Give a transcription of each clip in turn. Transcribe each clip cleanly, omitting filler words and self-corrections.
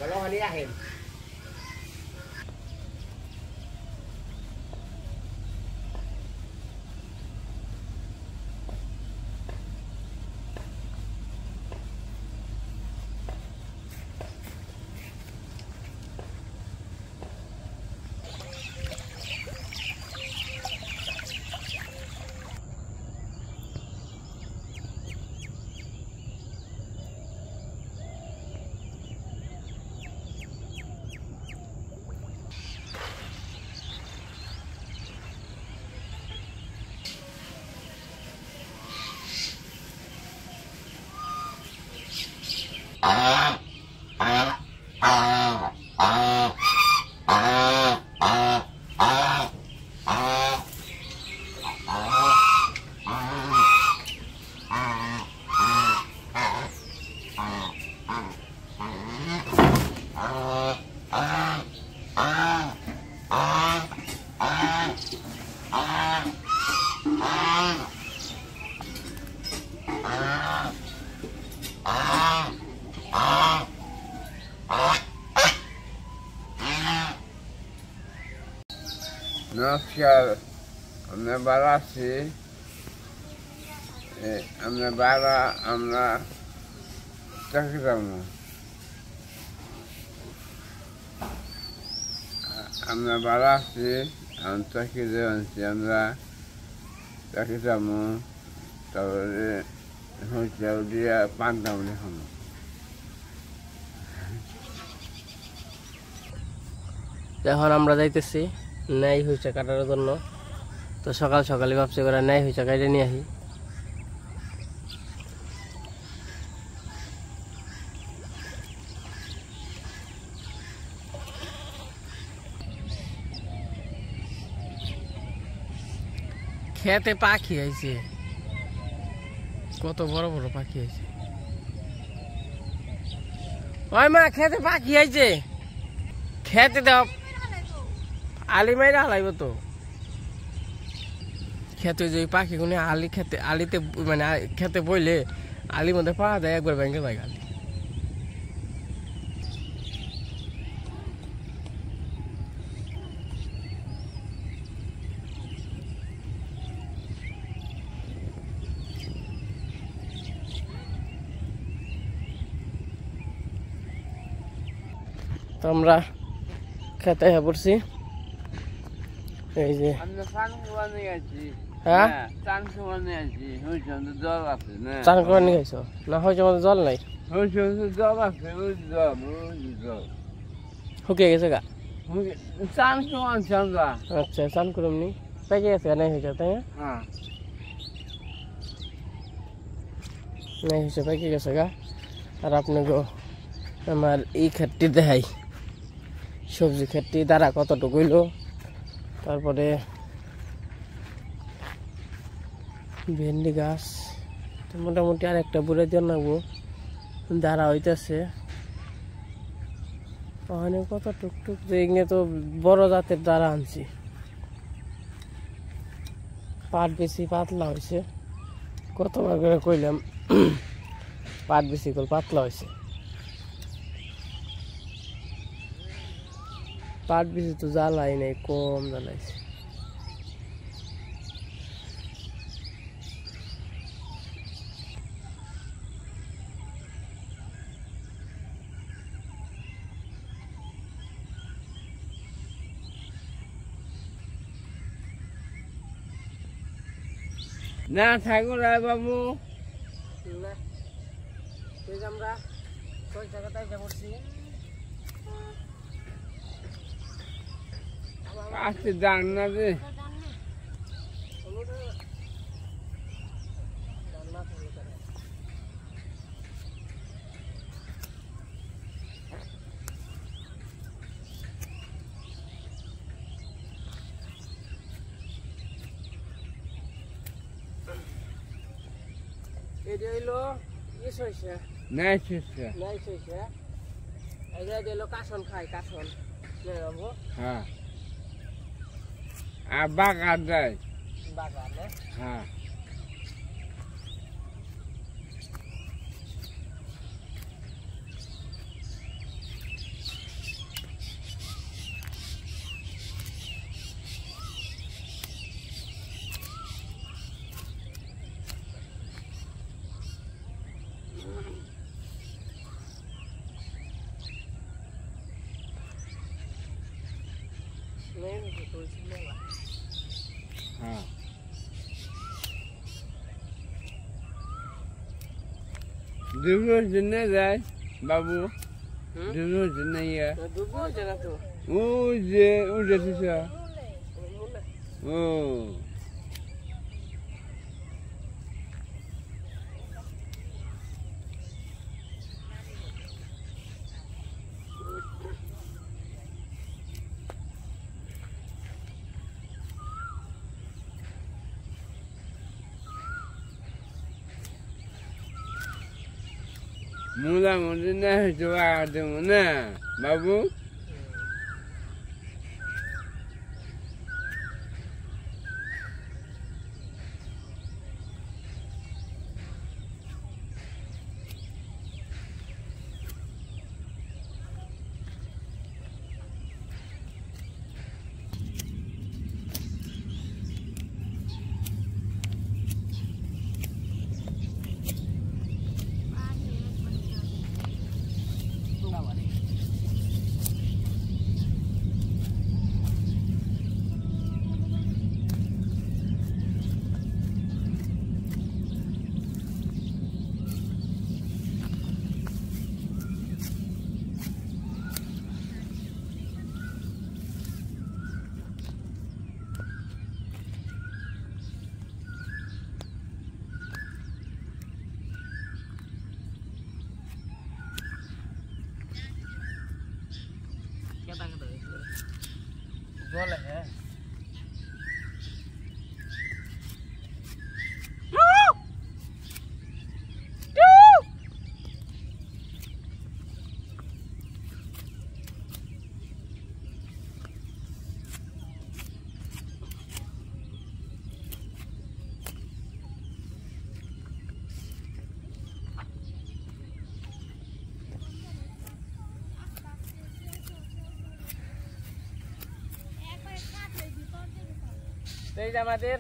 Kalau hari akhir. নমস্কার, আমরা ভালো আছি। আমরা চাকরি যাবো, আমরা ভালো আছি। আমি চাকরি আনছি, আমরা চাকরি যাবো। তারপরে হোটেল দিয়ে পান্তাম এখন। এখন আমরা যাইতেছি ন্যায় হয়েছে কাটার জন্য। তো সকাল সকালে ভাবছি করে ন্যায় হয়েছে কাটে নিয়ে আসি। খেতে পাখি আইছে, কত বড় বড় পাখি আইছে। ওই মা, খেতে পাখি আইছে, খেতে দাও। আলি মাইরা হালাইব তো খেতে, যে পাখিগুলো আলি খেতে, আলিতে মানে খেতে বইলে আলির মধ্যে পাওয়া যায়, একবার ব্যাংকে যায় আলি। তো আমরা খেতে পড়ছি। এই যে হ্যাঁ, চান করে নিয়ে গেছো না? হয়েছে আমাদের জল নাই, জল আছে, শুকিয়ে গেছে গা। চান আনছি আমরা। আচ্ছা, চান করে এমনি পেকে গেছে, নাই হয়েছে তাই না? নাই হয়েছে, পেকে গেছে গা। আর আপনাকে আমার এই ক্ষেতটি দেখাই, সবজি ক্ষেতটি দ্বারা কতটুকু হইল। তারপরে ভেন্ডি গাছ মোটামুটি আর একটা বুড়ে দিয়ে নাগবো, দাঁড়া হইতেছে। ওখানে কত টুকটুক যে এগুলো তো বড় জাতের দ্বারা আনছি। পাট বেশি পাতলা হয়েছে, কতবার করে কইলাম পাট বেশি করে পাতলা হয়েছে। পাট বেশি তো জ্বালাই নাই, কম জ্বালাইছে। না ঠাকুর বাবু, আমরা ওই জায়গাটায় পড়ছি। আসতে যান না যে, এটা হইলো ইস হয়েছে, নাই শেষে। নাই হয়েছে। এটা হইলো কাশন খাই, কাশন। হ্যাঁ, আর বাগান যায়। বাগানে হ্যাঁ, হ্যাঁ দুপুর জন্য যায় বাবু দুপুর জন্য ইয়ে ওই যে উঠেছে ও মুলা মুদি না জোয়া দেব না বাবু জলে হ্যাঁ এই যে আমাদের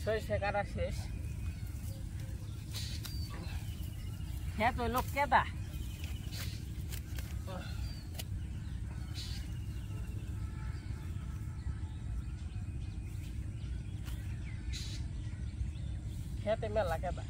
সরিষা কাটা শেষ হ্যাঁ তো লোক কেদা খেতে মেলা কেদা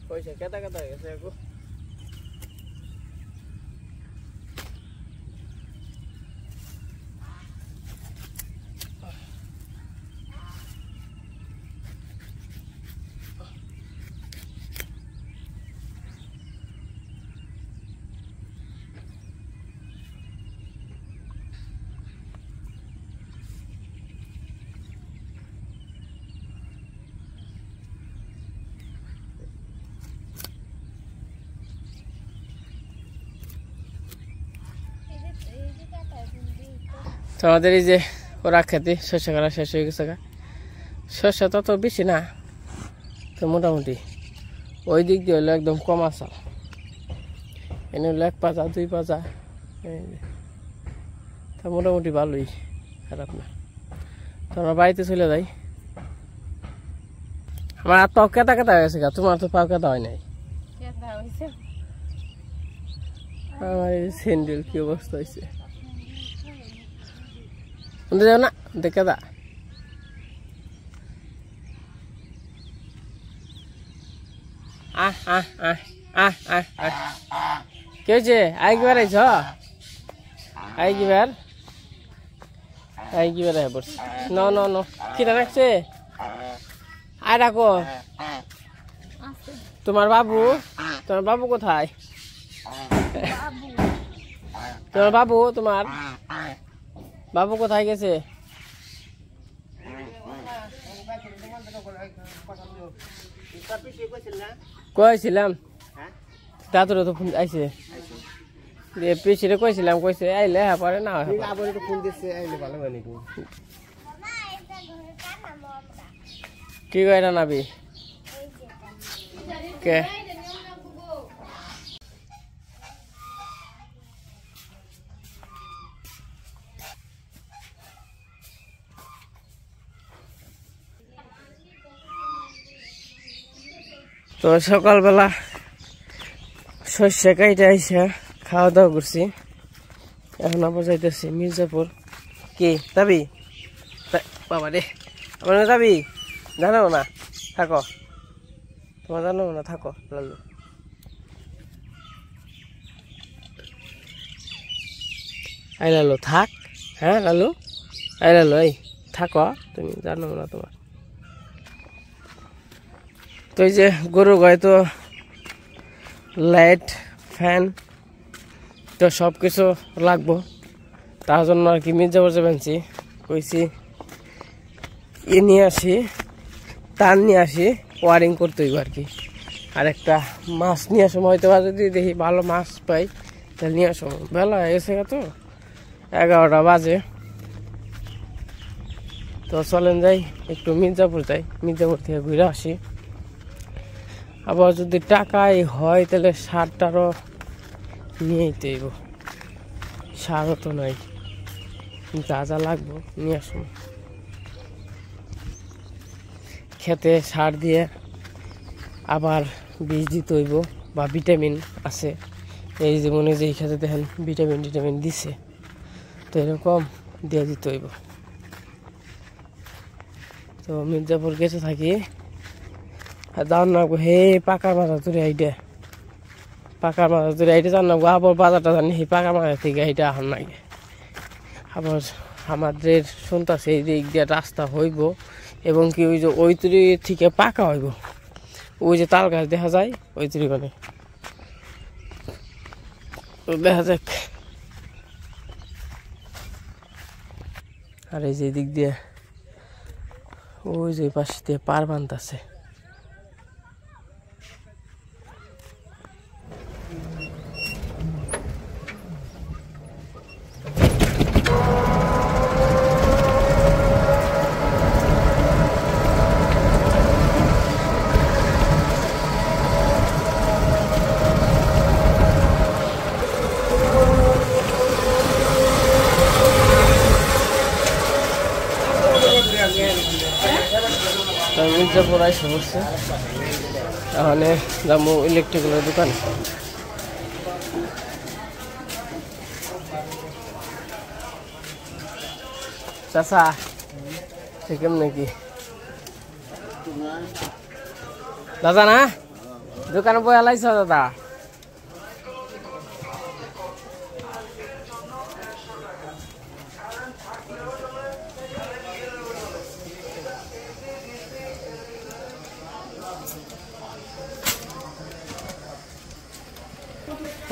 পয়সা কেদা কেদা হয়ে গেছে এখন তো আমাদের এই যে ওরা খেতে শস্য কাটা শেষ হয়ে গেছে শস্য তত বেশি না তো মোটামুটি ওই দিক দিয়ে হলো একদম কম আসা এনে হলো 1 পাতা 2 পাতা তা মোটামুটি ভালোই খারাপ না তো আমরা বাড়িতে চলে যাই আমার আর পাও কেতা কেতা হয়ে গেছে তোমার তো পাও কেতা হয় নাই আমার এই স্যান্ডেল কি অবস্থা হয়েছে যাও না দেখে দা কে হয়েছে আইকিবার আইছ আইকিবার পড়ছে ন ন ন কিনা রাখছে আয় রাখো তোমার বাবু কোথায় তোমার বাবু কোথায় গেছে কইছিলাম দাদুরা তো ফোন আইছে পিছিয়ে কইছিলাম কইছে আইলে হ্যাঁ পরে না ফোন দিচ্ছে আইলে ভালো হয় নাকি কি কইরা নাবি কে তো সকালবেলা শস্য কাইটে আইসা খাওয়া দাওয়া করছি, এখন আবার যাইতেছি মির্জাপুর। কি যাবি বাবা রে? আমার যাবি? জানাবো না, থাকো, তোমার জানাবো না, থাকো লালু। আই লালু থাক, হ্যাঁ লালু, আই লালু এই থাকো, তুমি জানাবো না তোমার। তো এই যে গরু গায়ে তো লাইট ফ্যান তো সব কিছু লাগবো, তার জন্য আর কি মির্জাপুর যাবেনছি, কইছি নিয়ে আসি, তার নিয়ে আসি, ওয়ারিং করতে হইব আর কি। আর একটা মাছ নিয়ে আসবো, হয়তো যদি দেখি ভালো মাছ পাই তাহলে নিয়ে আসবো। বেলা হয়ে গেছে তো 11টা বাজে। তো চলেন যাই একটু মির্জাপুর যাই, মির্জাপুর থেকে ঘুরে আসি। আবার যদি টাকাই হয় তাহলে সারটারও নিয়েই দেব, সারও তো নাই, যা যা লাগবো নিয়ে আসুন। খেতে সার দিয়ে আবার বীজ দিতে হইব, বা ভিটামিন আছে, এই যে মনে যে এই খেতে দেখেন ভিটামিন দিছে, তো এরকম দিয়ে দিতে হইব। তো মির্জাপুর গেছে থাকি, আর যাওয়ার নাগবো হে পাকা মাথা তুলে আইডে, পাকা মাথা তুলে আইডে যাওয়ার নাগবো। আবার বাজারটা জানি সেই পাকা মাথা থেকে এইটা আহার নাগে। আবার আমাদের শুনতেছে এই দিক দিয়ে রাস্তা হইব, এবং কি ওই যে ওই তুরি থেকে পাকা হইব, ওই যে তাল গাছ দেখা যায় ওই তুরি মানে, দেখা যাক। আর এই যে দিক দিয়ে ওই যে পাশ দিয়ে পার বাঁধতেছে। মির্জাপুর আইসা পড়ছে, তাহলে যাবো ইলেকট্রিক্যালের দোকান। চাচা সে কেমন কি দাদা? না দোকানে বই আলাইছ দাদা?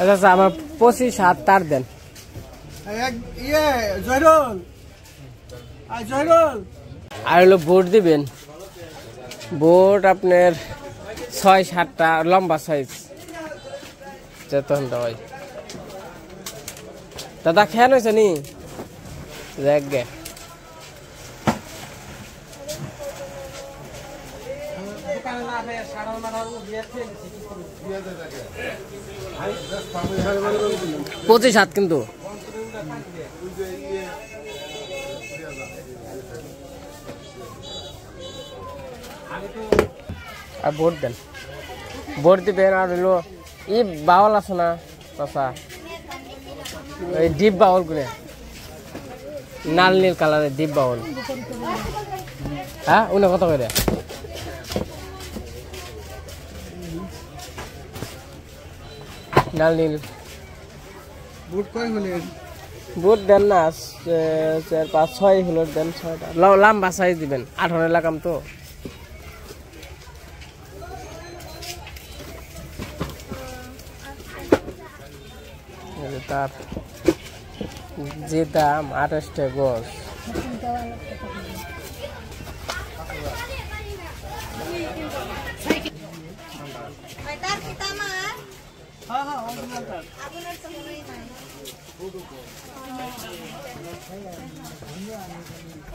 আচ্ছা আমার 25 হাত তার দেন। আর হলো বোর্ড দিবেন, বোর্ড আপনার 6-7টা লম্বা সাইজ যেতন ভাই। দাদা খেয়াল হয়েছে নি দেখ গে। পঁচিশ হাত কিন্তু আর ভোট দেন, ভোট দিবেন। আর হইলো ই বাউল আছে না চাষা, ওই ডিপ বাউল গুলো লাল নীল কালারের ডিপ বাউল, হ্যাঁ উনি কত করে? লাল নীল বুট দেন না, 4-5-6 হলো দেন, 6টা লম্বা সাইজ দিবেন। 18 লাগাম তো। তার যে দাম 28টা গজ।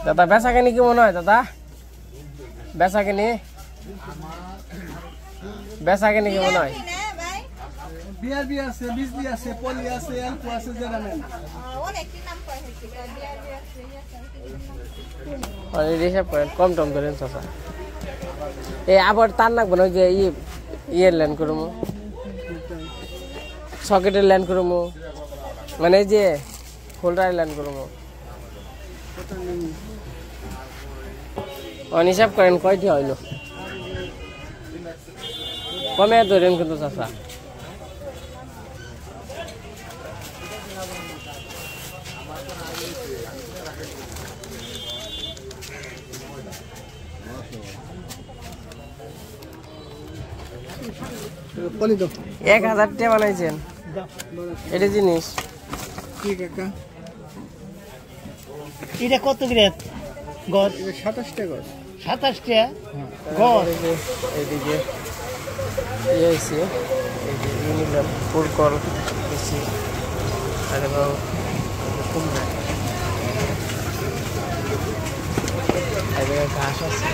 দাদা বেচা কিনি কি মনে হয়? দাদা বেচা কিনি কি মনে হয়? বিআরবি আছে, বিজলি আছে, পলি আছে, এলকো আছে, জেরামেল হিসাব করেন, কম টম করেন চাচা। এই আবার তার লাগবে না, ওই যে ইয়ের ল্যান্ড করবো, সকেটের ল্যান্ড করবো, মানে যে হোল্ডার ল্যান্ড করবো। হিসাব করেন কয়টি হইল, কমে ধরেন কিন্তু চাষা। পলি দাও 1000 টাকা বানাইছেন এটা জিনিস কি কাকা এটা কত গ্রেড গদ? 27 টাকা 27 টাকা গদ। এইদিকে ইয়ে হয়েছে, এই যে নিলাম পুরকল বেশি আর কুমড়া, ঘাস আছে।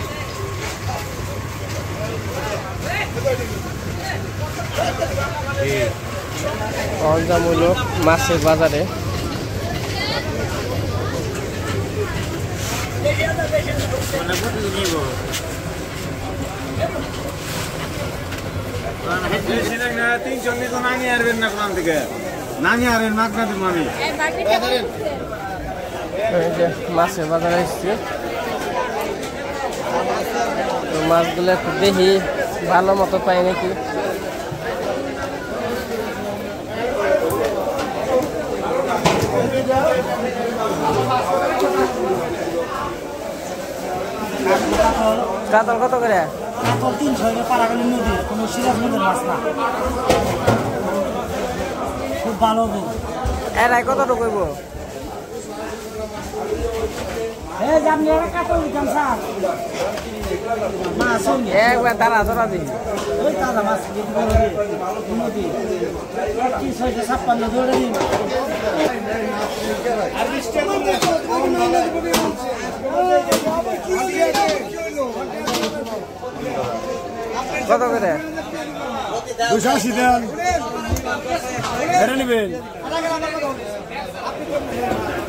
অঞ্জামূলক মাছের বাজারে মাছের বাজারে এসছি, তো মাছগুলো একটু দেখি ভালো মতো পাই নাকি। কাতল কত করে? কাতল 300 টাকা পারাগলি নদী, কোনো সিরাজ নদীর মাছ না, খুব ভালো হবে। এরাই কতটুকু কইব? আপনি কাতল দিতাম স্যার, মাছ একবার তারা ধরা দিই ওই তাজা মাছ নদী 356 ধরে দিন। কত করে? 280 দেন এটা নেবেন।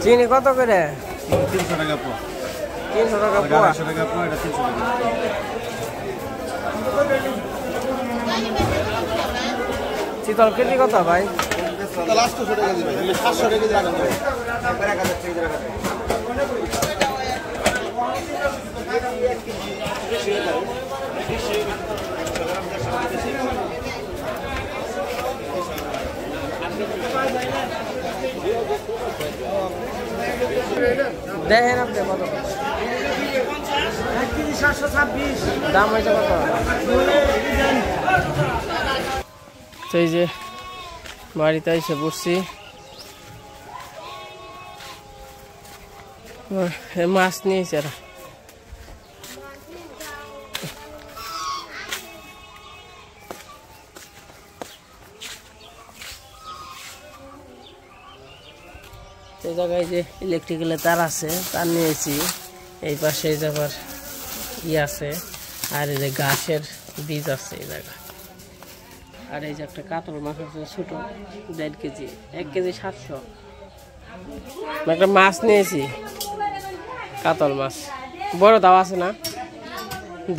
চিনি কত করে? 300 টাকা পোয়া। 300 টাকা পোয়া। 150 টাকা পোয়া, এটা 300 টাকা। চিতল কেজি কত ভাই? তো লাস্ট 200 টাকা দিবেন, 700 টাকা দিয়ে রাখেন ভাই। দেখেন আপনি কত 726 দাম হয়েছে কত? সেই যে বাড়িতে এসে বসছি, মাছ নিয়েছে এরা। এই জায়গায় যে ইলেকট্রিক্যালের তার আছে, তার নিয়েছি। এই পাশে এই জায়গার আছে, আর এই যে গাছের বীজ আছে এই জায়গা। আর এই যে একটা কাতল মাছ আছে ছোট, 1.5 কেজি, 1 কেজি 700। একটা মাছ নিয়েছি, কাতল মাছ। বড় দাও আছে না?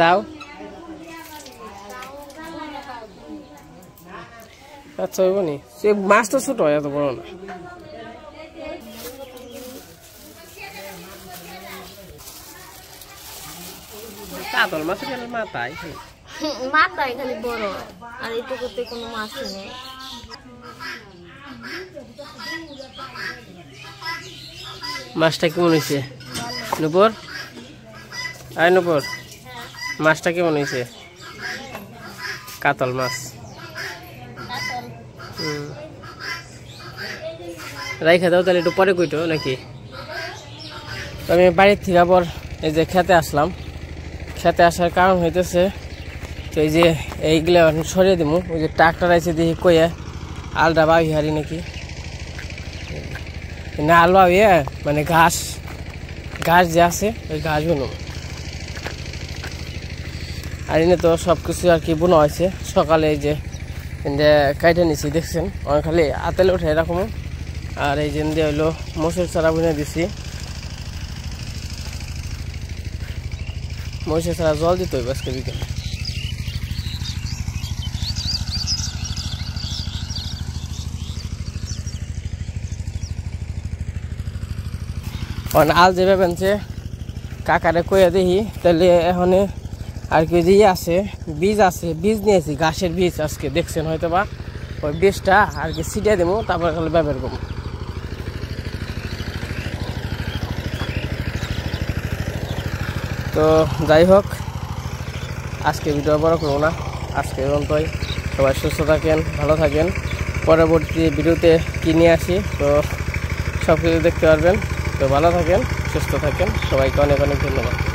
দাও। আচ্ছা হইব নি, সে মাছ তো ছোট, এত বড় না। কাতল মাছের মাথায় মাথায় খালি বড়, আর এইটুকুতে কোনো মাছ নেই। মাছটা কেমন হয়েছে নুপুর? আয় নুপুর, মাছটা কেমন হয়েছে? কাতল মাছ রাইখা দাও তাহলে, একটু পরে কইতো নাকি? আমি বাড়ির থেকে আবার এই যে খেতে আসলাম। খেতে আসার কারণ হইতেছে তো এই যে এইগুলো সরিয়ে দিব। ওই যে ট্রাক্টর আছে দেখি কয়ে আলটা বাবি হারি নাকি না, আল বাবিয়ে মানে ঘাস ঘাস যে আছে ওই ঘাস বুনো। আর এনে তো সব কিছু আর কি বোনা হয়েছে। সকালে এই যে কাইটে নিছি দেখছেন, আমার খালি আতেলে উঠে এরকম। আর এই যে দিয়ে হইলো মসুর চারা বুনে দিছি। মহিষের ছাড়া জল দিতে হইব আজকে বিকেলে। আল যে ভাবেন যে কাকারে কইয়া দেখি তাহলে এখন আর কি যে আছে বীজ আছে, বীজ নিয়েছি ঘাসের বীজ, আজকে দেখছেন হয়তো বা ওই বীজটা আর কি ছিটিয়ে দেবো, তারপরে খালি ব্যবহার করবো। তো যাই হোক, আজকে ভিডিও বড় করবো না, আজকে পর্যন্তই। সবাই সুস্থ থাকেন, ভালো থাকেন। পরবর্তী ভিডিওতে কী নিয়ে আসি তো সব কিছু দেখতে পারবেন। তো ভালো থাকেন, সুস্থ থাকেন, সবাইকে অনেক অনেক ধন্যবাদ।